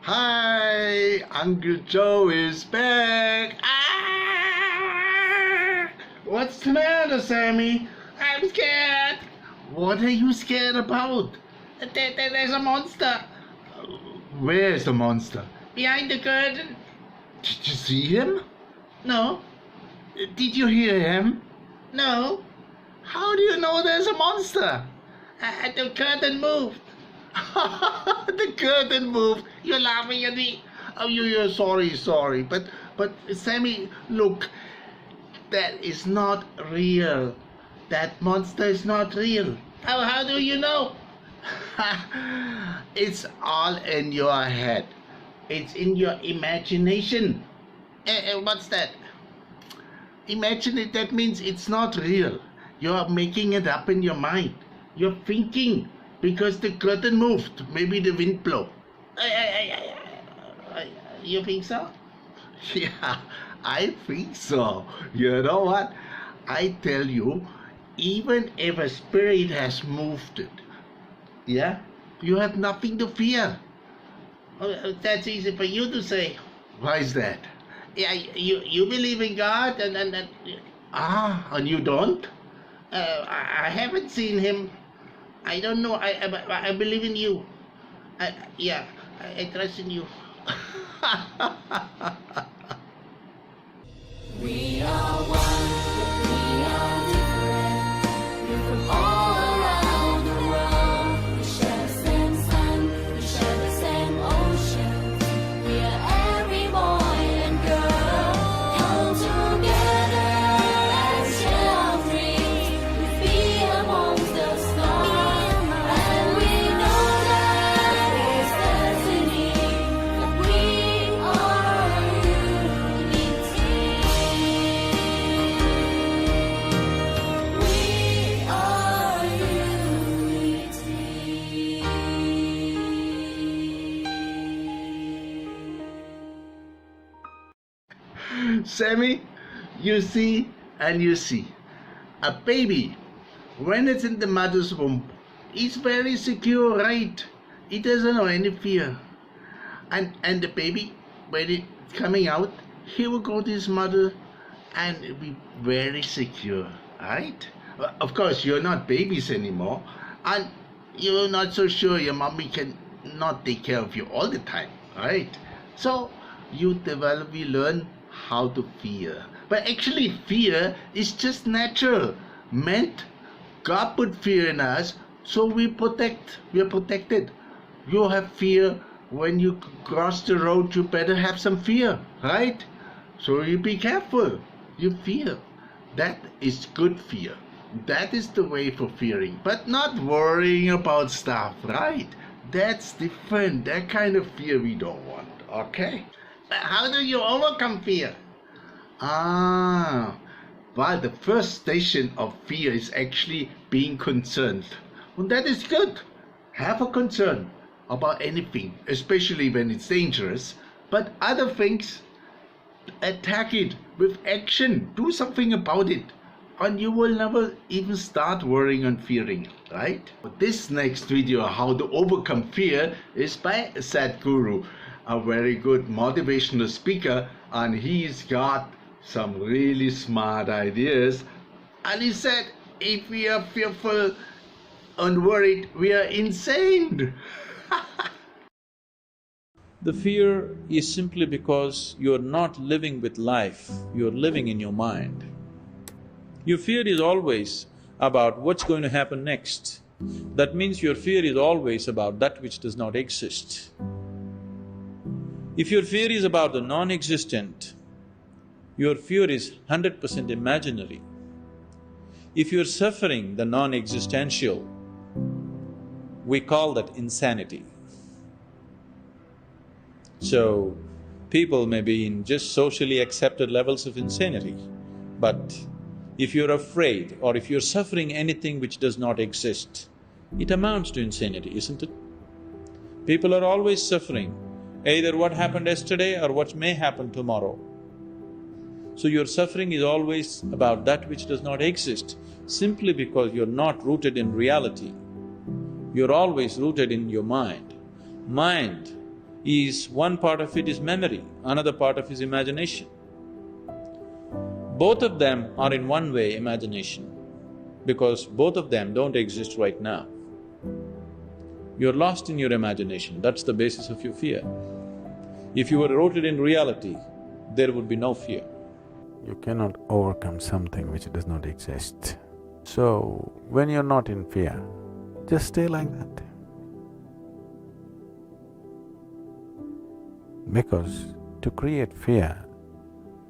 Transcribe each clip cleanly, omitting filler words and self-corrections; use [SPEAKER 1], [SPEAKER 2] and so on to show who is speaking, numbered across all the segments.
[SPEAKER 1] Hi, Uncle Joe is back. Ah! What's the matter, Sammy? I'm scared. What are you scared about? There's a monster. Where's the monster? Behind the curtain. Did you see him? No. Did you hear him? No. How do you know there's a monster? The curtain moved. The curtain moved. You're laughing at me. Oh, you're sorry. But Sammy, look, that is not real. That monster is not real. How do you know? It's all in your head. It's in your imagination. What's that? Imagine it, that means it's not real. You're making it up in your mind. You're thinking because the curtain moved. Maybe the wind blow. You think so? Yeah, I think so. You know what? I tell you, even if a spirit has moved it, yeah, you have nothing to fear. That's easy for you to say. Why is that? Yeah, you believe in God and and you don't? I haven't seen him. I don't know. I believe in you. I trust in you.
[SPEAKER 2] We are one, we are different. We're from all around the world. We share the same sun, we share the same ocean. We are every boy and girl. Come together and share our dreams. We be amongst the stars, and we know that it's destiny. That we are unity. We are unity.
[SPEAKER 1] Sammy, you see and you see. A baby, when it's in the mother's womb, is very secure, right? It doesn't know any fear. And the baby, when it's coming out, he will go to his mother and be very secure, right? Of course, you're not babies anymore, and you're not so sure your mommy can not take care of you all the time, right? So you learn how to fear. But actually, fear is just natural. Meant God put fear in us, so we are protected. You have fear when you cross the road, you better have some fear, right? So you be careful. You fear. That is good fear. That is the way for fearing, but not worrying about stuff, right? That's different. That kind of fear we don't want, okay? How do you overcome fear? Well, the first station of fear is actually being concerned. Well, that is good. Have a concern about anything, especially when it's dangerous. But other things, attack it with action. Do something about it. And you will never even start worrying and fearing, right? This next video, how to overcome fear, is by Sadhguru, a very good motivational speaker, and he's got some really smart ideas. And he said, if we are fearful and worried, we are insane.
[SPEAKER 3] The fear is simply because you're not living with life, you're living in your mind. Your fear is always about what's going to happen next. That means your fear is always about that which does not exist. If your fear is about the non-existent, your fear is 100% imaginary. If you're suffering the non-existential, we call that insanity. So, people may be in just socially accepted levels of insanity, but if you're afraid or if you're suffering anything which does not exist, it amounts to insanity, isn't it? People are always suffering, either what happened yesterday or what may happen tomorrow. So your suffering is always about that which does not exist, simply because you're not rooted in reality. You're always rooted in your mind. Mind is one part of it is memory, another part of is imagination. Both of them are in one way imagination, because both of them don't exist right now. You're lost in your imagination, that's the basis of your fear. If you were rooted in reality, there would be no fear.
[SPEAKER 4] You cannot overcome something which does not exist. So, when you're not in fear, just stay like that. Because to create fear,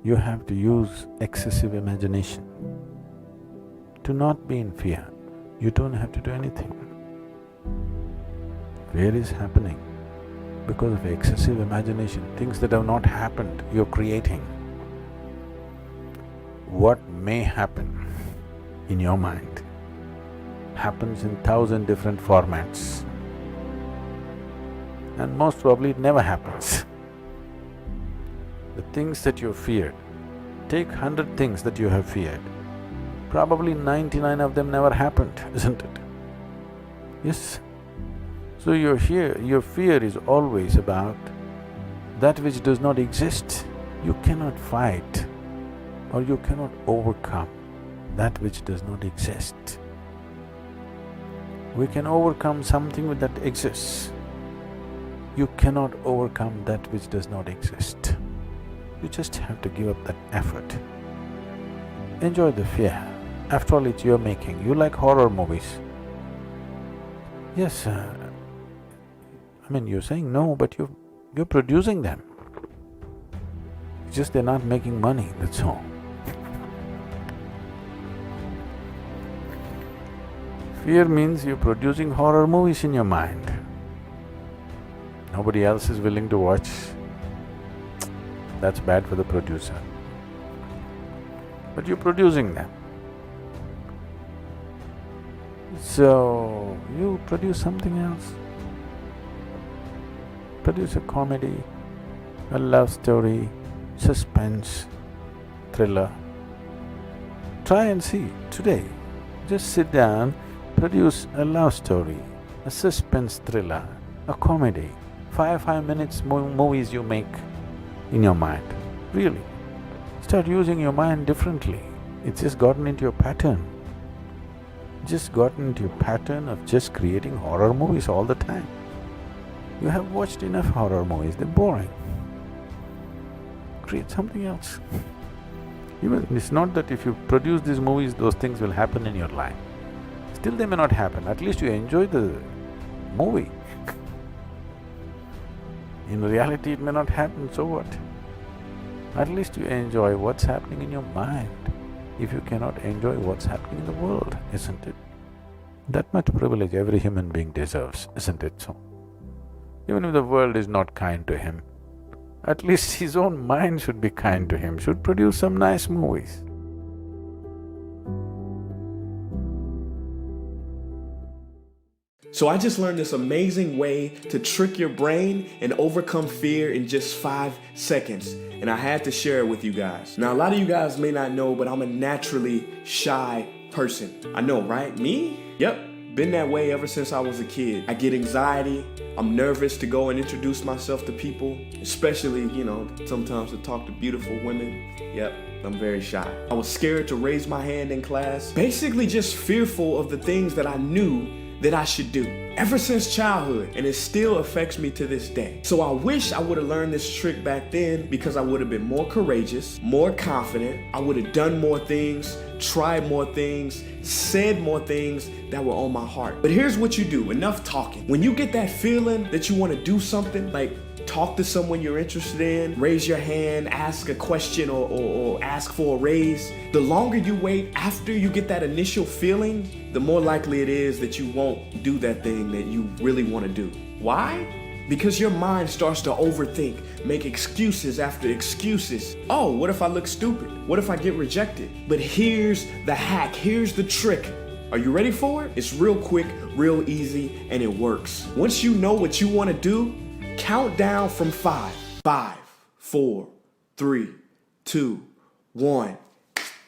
[SPEAKER 4] you have to use excessive imagination. To not be in fear, you don't have to do anything. Fear is happening because of excessive imagination, things that have not happened, you're creating. What may happen in your mind happens in 1,000 different formats, and most probably it never happens. The things that you feared, take 100 things that you have feared, probably 99 of them never happened, isn't it? Yes. So your fear is always about that which does not exist. You cannot fight or you cannot overcome that which does not exist. We can overcome something that exists. You cannot overcome that which does not exist. You just have to give up that effort. Enjoy the fear. After all, it's your making. You like horror movies. Yes, I mean, you're saying no, but you're producing them. It's just they're not making money, that's all. Fear means you're producing horror movies in your mind. Nobody else is willing to watch. That's bad for the producer. But you're producing them. So, you produce something else. Produce a comedy, a love story, suspense, thriller. Try and see today. Just sit down, produce a love story, a suspense thriller, a comedy. 5 minutes movies you make in your mind. Really. Start using your mind differently. It's just gotten into your pattern. Just gotten into your pattern of just creating horror movies all the time. You have watched enough horror movies, they're boring. Create something else. Even it's not that if you produce these movies, those things will happen in your life. Still they may not happen, at least you enjoy the movie. In reality it may not happen, so what? At least you enjoy what's happening in your mind. If you cannot enjoy what's happening in the world, isn't it? That much privilege every human being deserves, isn't it so? Even if the world is not kind to him, at least his own mind should be kind to him, should produce some nice movies.
[SPEAKER 5] So I just learned this amazing way to trick your brain and overcome fear in just 5 seconds. And I had to share it with you guys. Now, a lot of you guys may not know, but I'm a naturally shy person. I know, right? Me? Yep. Been that way ever since I was a kid. I get anxiety. I'm nervous to go and introduce myself to people, especially, sometimes to talk to beautiful women. Yep, I'm very shy. I was scared to raise my hand in class. Basically just fearful of the things that I knew that I should do ever since childhood, and it still affects me to this day. So I wish I would have learned this trick back then, because I would have been more courageous, more confident. I would have done more things, tried more things, said more things that were on my heart. But here's what you do, enough talking. When you get that feeling that you want to do something, like talk to someone you're interested in, raise your hand, ask a question or ask for a raise, the longer you wait after you get that initial feeling, the more likely it is that you won't do that thing that you really want to do. Why? Because your mind starts to overthink, make excuses after excuses. Oh, what if I look stupid? What if I get rejected? But here's the hack, here's the trick. Are you ready for it? It's real quick, real easy, and it works. Once you know what you want to do, count down from 5. 5, 4, 3, 2, 1.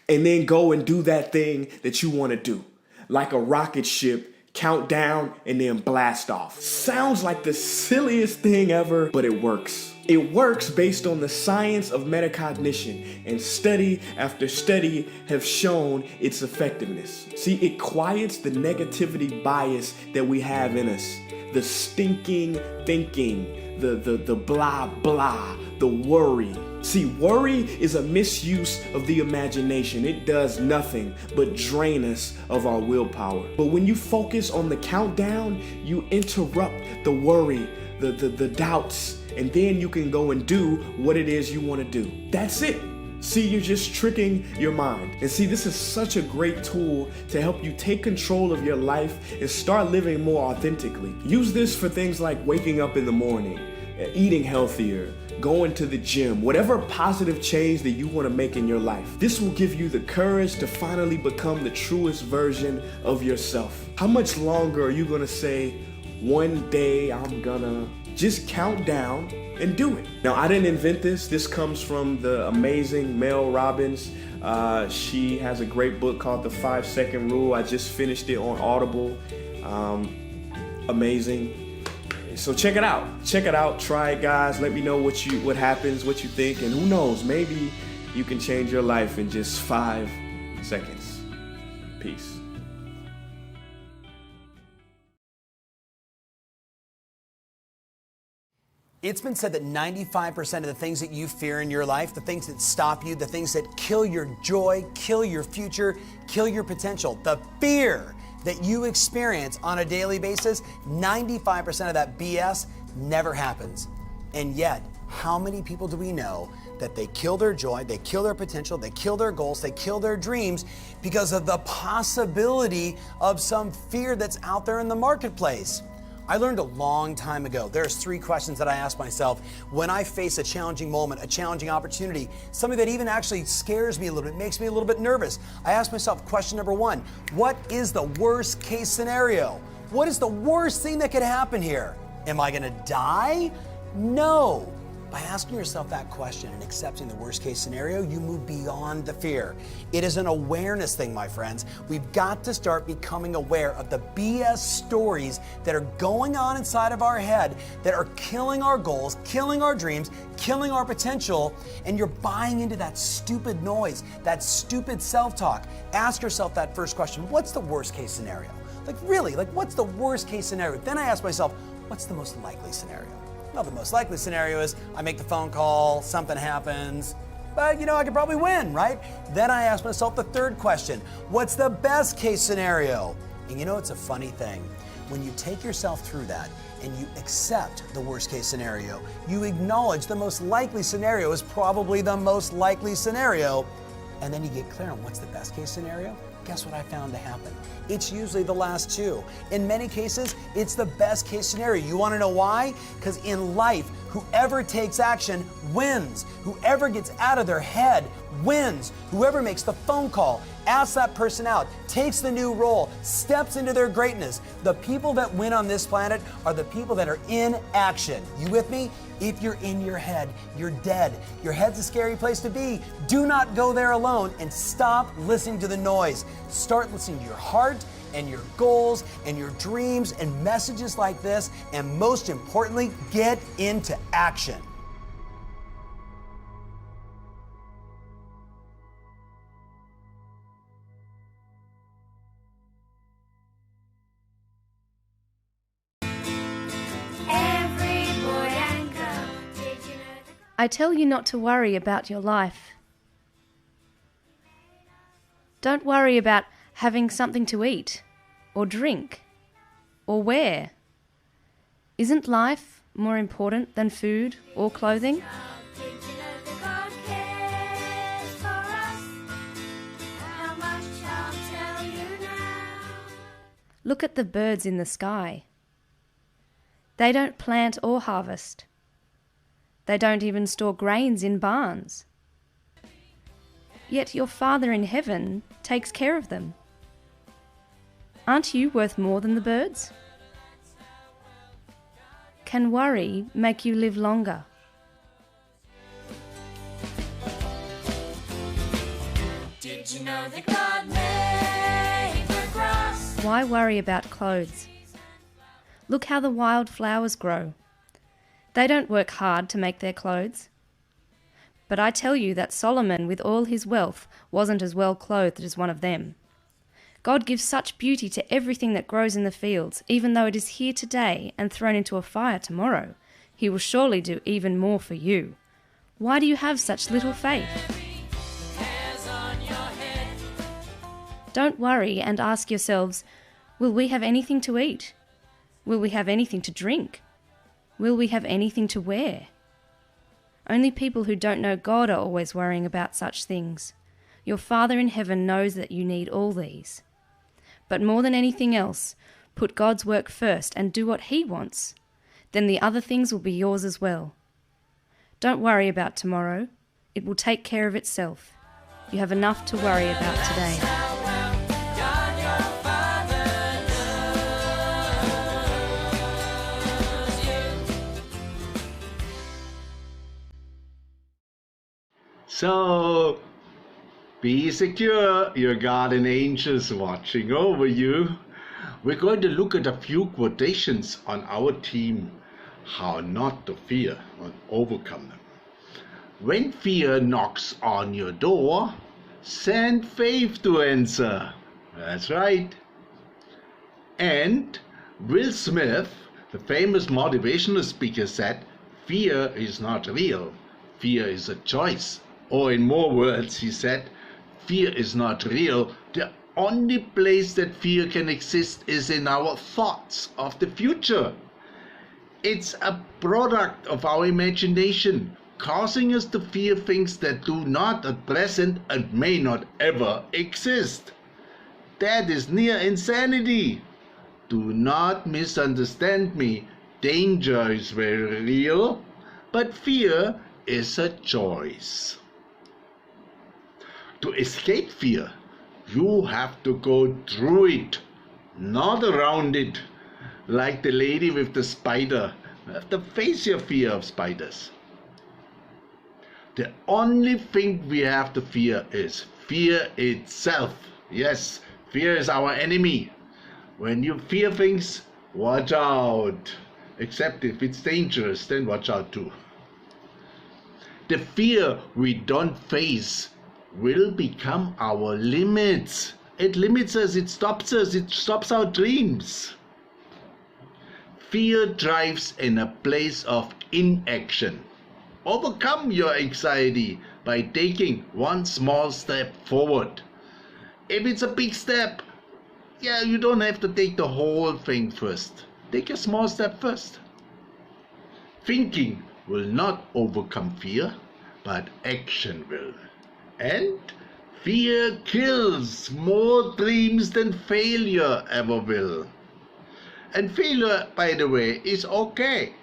[SPEAKER 5] And then go and do that thing that you want to do. Like a rocket ship, count down, and then blast off. Sounds like the silliest thing ever, but it works. It works based on the science of metacognition, and study after study have shown its effectiveness. See, it quiets the negativity bias that we have in us, the stinking thinking, the blah blah, the worry. See, worry is a misuse of the imagination. It does nothing but drain us of our willpower. But when you focus on the countdown, you interrupt the worry, the doubts, and then you can go and do what it is you want to do. That's it. See, you're just tricking your mind. And see, this is such a great tool to help you take control of your life and start living more authentically. Use this for things like waking up in the morning, eating healthier, going to the gym, whatever positive change that you want to make in your life. This will give you the courage to finally become the truest version of yourself. How much longer are you going to say, one day I'm gonna? Just count down and do it. Now, I didn't invent this. This comes from the amazing Mel Robbins. She has a great book called The 5-Second Rule. I just finished it on Audible. Amazing. So check it out. Check it out. Try it, guys. Let me know what happens, what you think, and who knows, maybe you can change your life in just 5 seconds. Peace.
[SPEAKER 6] It's been said that 95% of the things that you fear in your life, the things that stop you, the things that kill your joy, kill your future, kill your potential, the fear that you experience on a daily basis, 95% of that BS never happens. And yet, how many people do we know that they kill their joy, they kill their potential, they kill their goals, they kill their dreams because of the possibility of some fear that's out there in the marketplace? I learned a long time ago, there's 3 questions that I ask myself when I face a challenging moment, a challenging opportunity, something that even actually scares me a little bit, makes me a little bit nervous. I ask myself, question number 1, what is the worst case scenario? What is the worst thing that could happen here? Am I gonna die? No. By asking yourself that question and accepting the worst case scenario, you move beyond the fear. It is an awareness thing, my friends. We've got to start becoming aware of the BS stories that are going on inside of our head that are killing our goals, killing our dreams, killing our potential, and you're buying into that stupid noise, that stupid self-talk. Ask yourself that first question, what's the worst case scenario? Like really, what's the worst case scenario? Then I ask myself, what's the most likely scenario? Well, the most likely scenario is I make the phone call, something happens, but I could probably win, right? Then I ask myself the third question, what's the best case scenario? And it's a funny thing. When you take yourself through that and you accept the worst case scenario, you acknowledge the most likely scenario is probably the most likely scenario, and then you get clear on what's the best case scenario. Guess what I found to happen? It's usually the last 2. In many cases, it's the best case scenario. You want to know why? Because in life, whoever takes action wins. Whoever gets out of their head wins. Whoever makes the phone call, asks that person out, takes the new role, steps into their greatness. The people that win on this planet are the people that are in action. You with me? If you're in your head, you're dead. Your head's a scary place to be. Do not go there alone and stop listening to the noise. Start listening to your heart and your goals and your dreams and messages like this. And most importantly, get into action.
[SPEAKER 7] I tell you not to worry about your life. Don't worry about having something to eat, or drink, or wear. Isn't life more important than food or clothing? Look at the birds in the sky. They don't plant or harvest. They don't even store grains in barns. Yet your Father in heaven takes care of them. Aren't you worth more than the birds? Can worry make you live longer?
[SPEAKER 2] Did you know that God made the grass
[SPEAKER 7] Why worry about clothes? Look how the wild flowers grow. They don't work hard to make their clothes. But I tell you that Solomon, with all his wealth, wasn't as well clothed as one of them. God gives such beauty to everything that grows in the fields, even though it is here today and thrown into a fire tomorrow. He will surely do even more for you. Why do you have such little faith? Don't worry and ask yourselves, will we have anything to eat? Will we have anything to drink? Will we have anything to wear? Only people who don't know God are always worrying about such things. Your Father in heaven knows that you need all these. But more than anything else, put God's work first and do what He wants. Then the other things will be yours as well. Don't worry about tomorrow. It will take care of itself. You have enough to worry about today.
[SPEAKER 1] So, be secure, your guardian angels watching over you. We're going to look at a few quotations on our team, how not to fear and overcome them. When fear knocks on your door, send faith to answer. That's right. And Will Smith, the famous motivational speaker, said, fear is not real, fear is a choice. Or in more words, he said, fear is not real. The only place that fear can exist is in our thoughts of the future. It's a product of our imagination, causing us to fear things that do not at present and may not ever exist. That is near insanity. Do not misunderstand me. Danger is very real, but fear is a choice. To escape fear, you have to go through it, not around it. Like the lady with the spider, you have to face your fear of spiders. The only thing we have to fear is fear itself. Yes, fear is our enemy. When you fear things, watch out. Except if it's dangerous, then watch out too. The fear we don't face will become our limits. It limits us, it stops our dreams. Fear drives in a place of inaction. Overcome your anxiety by taking one small step forward. If it's a big step, you don't have to take the whole thing first. Take a small step first. Thinking will not overcome fear, but action will. And fear kills more dreams than failure ever will. And failure, by the way, is okay.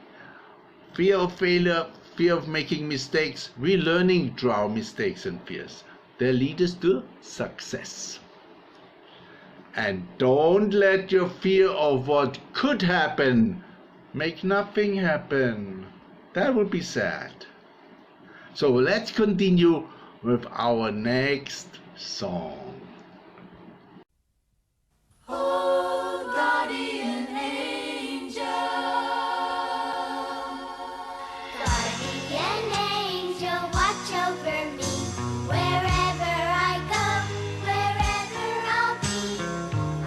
[SPEAKER 1] Fear of failure, fear of making mistakes, relearning through our mistakes and fears. They lead us to success. And don't let your fear of what could happen make nothing happen. That would be sad. So let's continue with our next song.
[SPEAKER 2] Oh, guardian angel, guardian angel, watch over me. Wherever I go, wherever I'll be,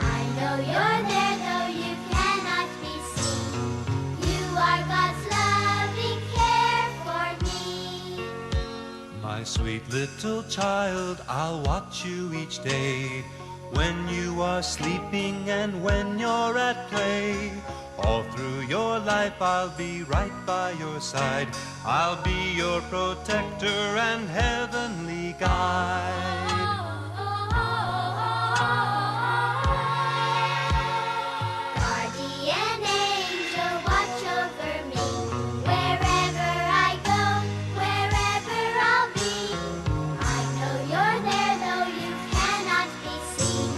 [SPEAKER 2] I know you're there, though you cannot be seen. You are God's loving care for me.
[SPEAKER 8] My sweet little child, I'll watch you each day, when you are sleeping and when you're at play. All through your life I'll be right by your side. I'll be your protector and heavenly guide.
[SPEAKER 2] Guardian angel, watch over me. Wherever I go, wherever I'll be, I know you're there, though you cannot be seen.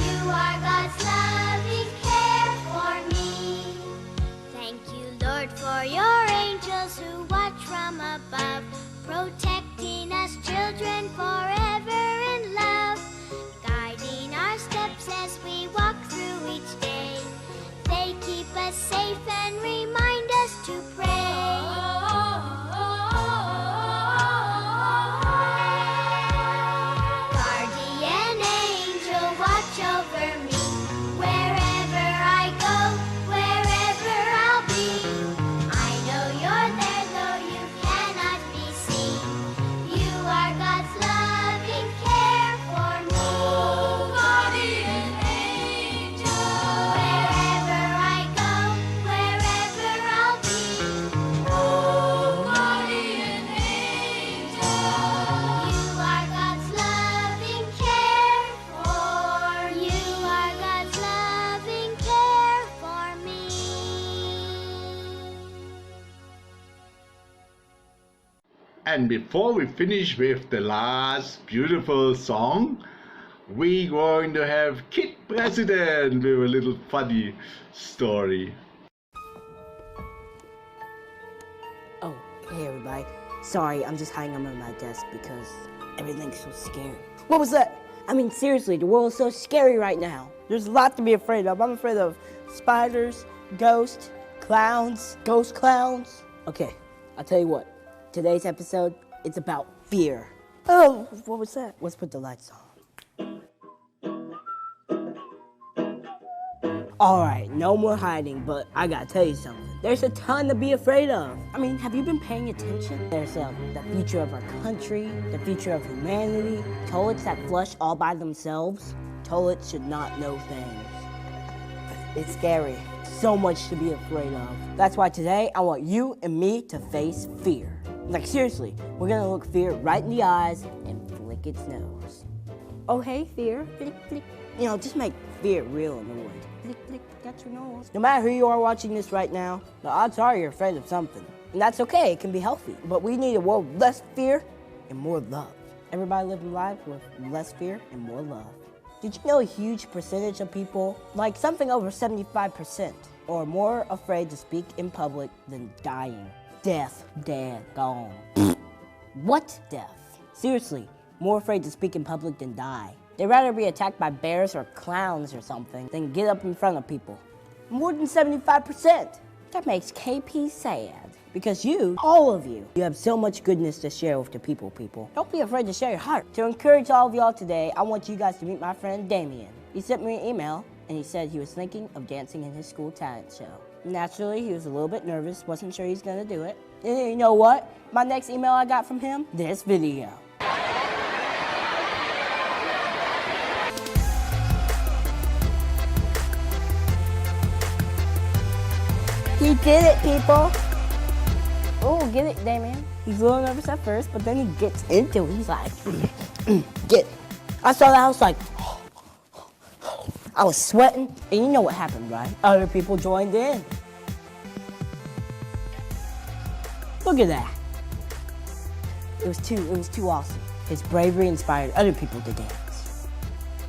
[SPEAKER 2] You are God's loving care for me. Thank you, Lord, for your angels who watch from above, protecting us children forever in love, guiding our steps as we walk through
[SPEAKER 1] And before we finish with the last beautiful song, we're going to have Kid President with a little funny story.
[SPEAKER 9] Oh, hey everybody. Sorry, I'm just hiding under my desk because everything's so scary. What was that? I mean, seriously, the world is so scary right now. There's a lot to be afraid of. I'm afraid of spiders, ghosts, clowns, ghost clowns. Okay, I'll tell you what. Today's episode, it's about fear. Oh, what was that? Let's put the lights on. Alright, no more hiding, but I gotta tell you something. There's a ton to be afraid of. I mean, have you been paying attention? There's the future of our country, the future of humanity, toilets that flush all by themselves. Toilets should not know things. It's scary. So much to be afraid of. That's why today I want you and me to face fear. Like seriously, we're gonna look fear right in the eyes and flick its nose. Oh hey, fear. Flick, flick. You know, just make fear real in the wood. Flick, flick, that's your nose. No matter who you are watching this right now, the odds are you're afraid of something. And that's okay, it can be healthy. But we need a world with less fear and more love. Everybody living lives with less fear and more love. Did you know a huge percentage of people, like something over 75%, are more afraid to speak in public than dying? Death, dead, gone. What death? Seriously, more afraid to speak in public than die. They'd rather be attacked by bears or clowns or something than get up in front of people. More than 75%. That makes KP sad. Because you, all of you, you have so much goodness to share with the people. Don't be afraid to share your heart. To encourage all of y'all today, I want you guys to meet my friend Damien. He sent me an email and he said he was thinking of dancing in his school talent show. Naturally, he was a little bit nervous, wasn't sure he's gonna do it. And you know what? My next email I got from him? This video. He did it, people. Oh, get it, Damien. He's a little nervous at first, but then he gets into it. He's like, get it. I saw that, I was like, I was sweating, and you know what happened, right? Other people joined in. Look at that. It was too awesome. His bravery inspired other people to dance.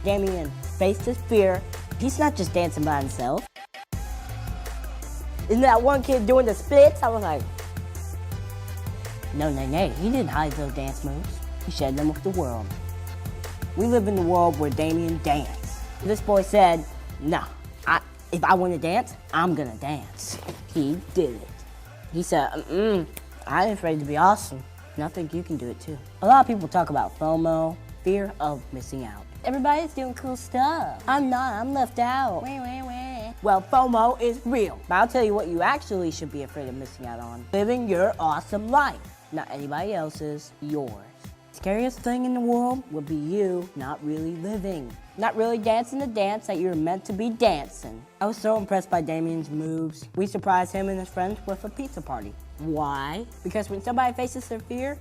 [SPEAKER 9] Damien faced his fear. He's not just dancing by himself. Isn't that one kid doing the splits? I was like, no, he didn't hide those dance moves. He shared them with the world. We live in the world where Damien danced. This boy said, nah, if I want to dance, I'm gonna dance. He did it. He said, I ain't afraid to be awesome. And I think you can do it too. A lot of people talk about FOMO, fear of missing out. Everybody's doing cool stuff. I'm not, I'm left out. Well, FOMO is real. But I'll tell you what you actually should be afraid of missing out on. Living your awesome life. Not anybody else's, yours. Scariest thing in the world would be you not really living. Not really dancing the dance that you're meant to be dancing. I was so impressed by Damien's moves. We surprised him and his friends with a pizza party. Why? Because when somebody faces their fear,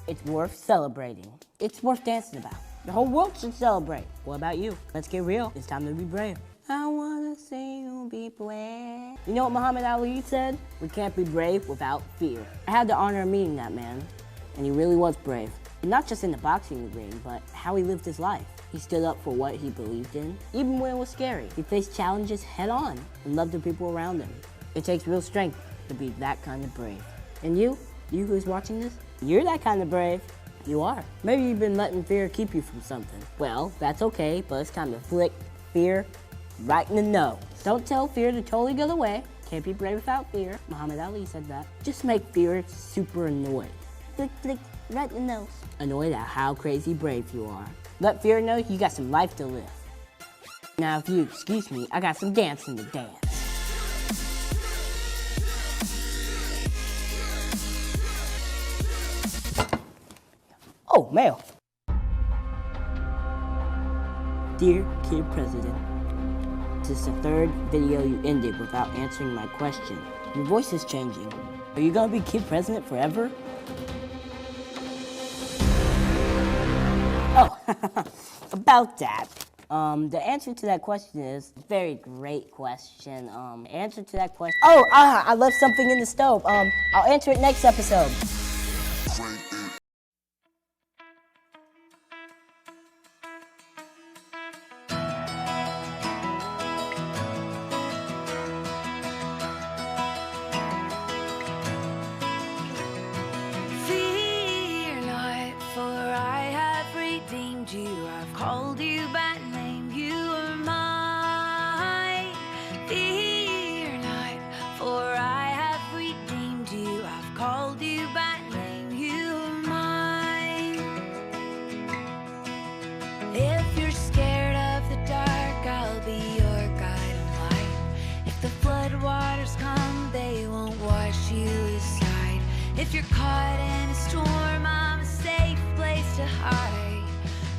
[SPEAKER 9] it's worth celebrating. It's worth dancing about. The whole world should celebrate. What about you? Let's get real. It's time to be brave. I wanna see you be brave. You know what Muhammad Ali said? We can't be brave without fear. I had the honor of meeting that man, and he really was brave. And not just in the boxing ring, but how he lived his life. He stood up for what he believed in, even when it was scary. He faced challenges head on and loved the people around him. It takes real strength to be that kind of brave. And you who's watching this, you're that kind of brave. You are. Maybe you've been letting fear keep you from something. Well, that's okay, but it's time to flick fear right in the nose. Don't tell fear to totally go away. Can't be brave without fear. Muhammad Ali said that. Just make fear super annoyed. Flick, flick, right in the nose. Annoyed at how crazy brave you are. Let fear know you got some life to live. Now, if you excuse me, I got some dancing to dance. Oh, mail. Dear Kid President, this is the third video you ended without answering my question. Your voice is changing. Are you gonna be Kid President forever? Oh, about that. The answer to that question is very great question. Answer to that question. Oh, I left something in the stove. I'll answer it next episode.
[SPEAKER 2] called you by name, you are mine. If you're scared of the dark, I'll be your guiding light. If the floodwaters come, they won't wash you aside. If you're caught in a storm, I'm a safe place to hide.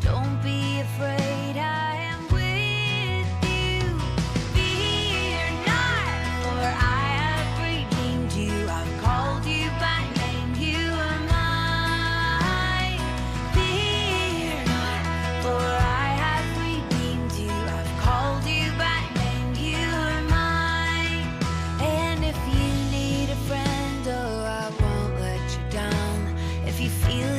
[SPEAKER 2] Don't be afraid, I am with you. Fear not, for I have redeemed you. I've called you by name, you are mine. Fear not, for I have redeemed you. I've called you by name, you are mine. And if you need a friend, oh, I won't let you down. If you feel